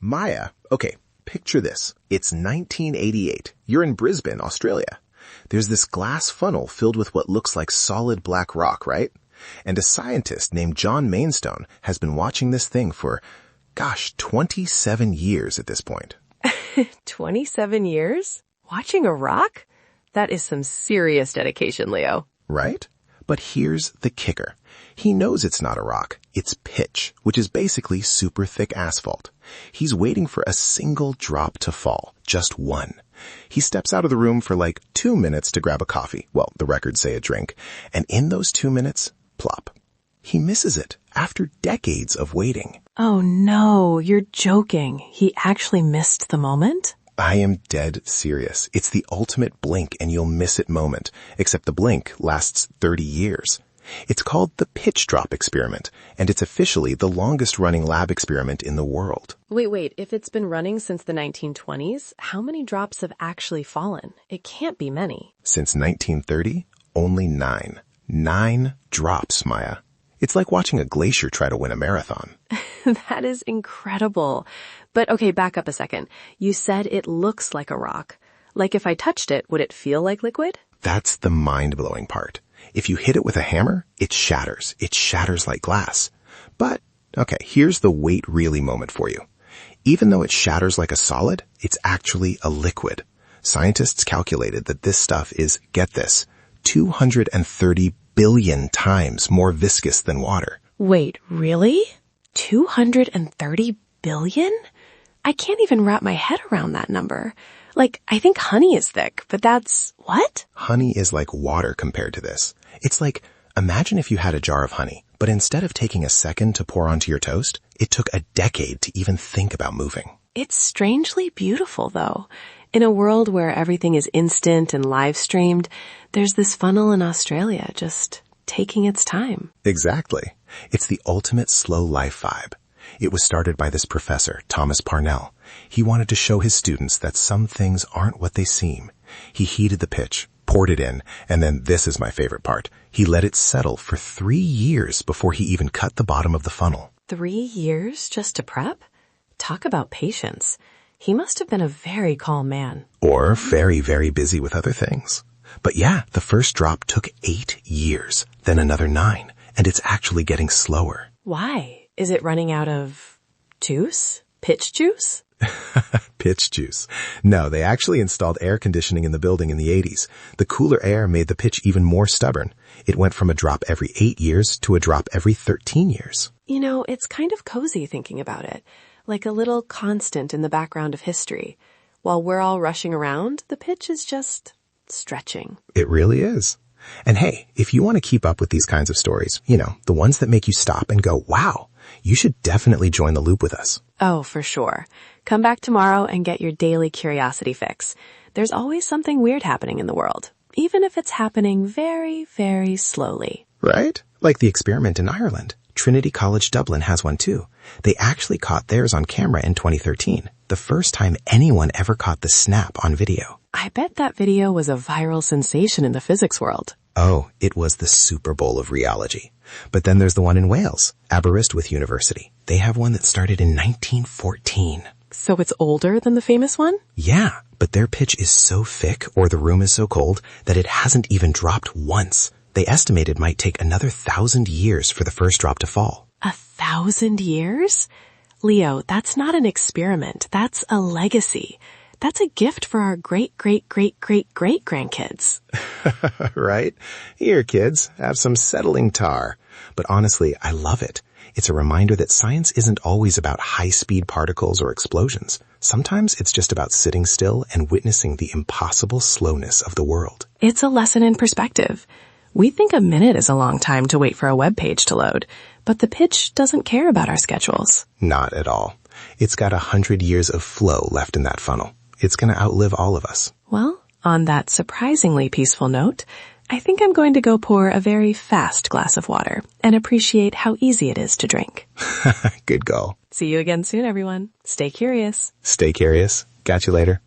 Maya, okay, picture this. It's 1988. You're in Brisbane, Australia. There's this glass funnel filled with what looks like solid black rock, right? And a scientist named John Mainstone has been watching this thing for, 27 years at this point. 27 years? Watching a rock? That is some serious dedication, Leo. Right? But here's the kicker. He knows it's not a rock. It's pitch, which is basically super thick asphalt. He's waiting for a single drop to fall, just one. He steps out of the room for like 2 minutes to grab a coffee. Well, the records say a drink. And in those 2 minutes, plop. He misses it after decades of waiting. Oh no, you're joking. He actually missed the moment? I am dead serious. It's the ultimate blink and you'll miss it moment, except the blink lasts 30 years. It's called the pitch drop experiment, and it's officially the longest running lab experiment in the world. Wait, if it's been running since the 1920s, how many drops have actually fallen? It can't be many. Since 1930, only 9. 9 drops, Maya. It's like watching a glacier try to win a marathon. That is incredible. But okay, back up a second. You said it looks like a rock. Like if I touched it, would it feel like liquid? That's the mind-blowing part. If you hit it with a hammer, it shatters. It shatters like glass. But, okay, here's the wait really moment for you. Even though it shatters like a solid, it's actually a liquid. Scientists calculated that this stuff is, get this, 230 billion times more viscous than water. Wait, really? 230 billion? I can't even wrap my head around that number. Like, I think honey is thick, but that's what? Honey is like water compared to this. It's like, imagine if you had a jar of honey, but instead of taking a second to pour onto your toast, it took a decade to even think about moving. It's strangely beautiful, though. In a world where everything is instant and live streamed, there's this funnel in Australia just taking its time. Exactly. It's the ultimate slow life vibe. It was started by this professor, Thomas Parnell. He wanted to show his students that some things aren't what they seem. He heated the pitch, poured it in, and then this is my favorite part. He let it settle for 3 years before he even cut the bottom of the funnel. 3 years just to prep? Talk about patience. He must have been a very calm man. Or very, very busy with other things. But yeah, the first drop took 8 years, then another 9, and it's actually getting slower. Why? Is it running out of juice? Pitch juice? Pitch juice. No, they actually installed air conditioning in the building in the 80s. The cooler air made the pitch even more stubborn. It went from a drop every 8 years to a drop every 13 years. You know, it's kind of cozy thinking about it. Like a little constant in the background of history. While we're all rushing around, the pitch is just stretching. It really is. And hey, if you want to keep up with these kinds of stories, the ones that make you stop and go, wow, you should definitely join the loop with us. Oh, for sure. Come back tomorrow and get your daily curiosity fix. There's always something weird happening in the world, even if it's happening very, very slowly. Right? Like the experiment in Ireland. Trinity College Dublin has one too. They actually caught theirs on camera in 2013, the first time anyone ever caught the snap on video. I bet that video was a viral sensation in the physics world. Oh, it was the Super Bowl of rheology. But then there's the one in Wales, Aberystwyth University. They have one that started in 1914. So it's older than the famous one? Yeah, but their pitch is so thick or the room is so cold that it hasn't even dropped once. They estimate it might take another 1,000 years for the first drop to fall. 1,000 years? Leo, that's not an experiment. That's a legacy. That's a gift for our great-great-great-great-great-grandkids. Right? Here, kids, have some settling tar. But honestly, I love it. It's a reminder that science isn't always about high-speed particles or explosions. Sometimes it's just about sitting still and witnessing the impossible slowness of the world. It's a lesson in perspective. We think a minute is a long time to wait for a web page to load, but the pitch doesn't care about our schedules. Not at all. It's got 100 years of flow left in that funnel. It's going to outlive all of us. Well, on that surprisingly peaceful note, I think I'm going to go pour a very fast glass of water and appreciate how easy it is to drink. Good goal. See you again soon, everyone. Stay curious. Stay curious. Catch you later.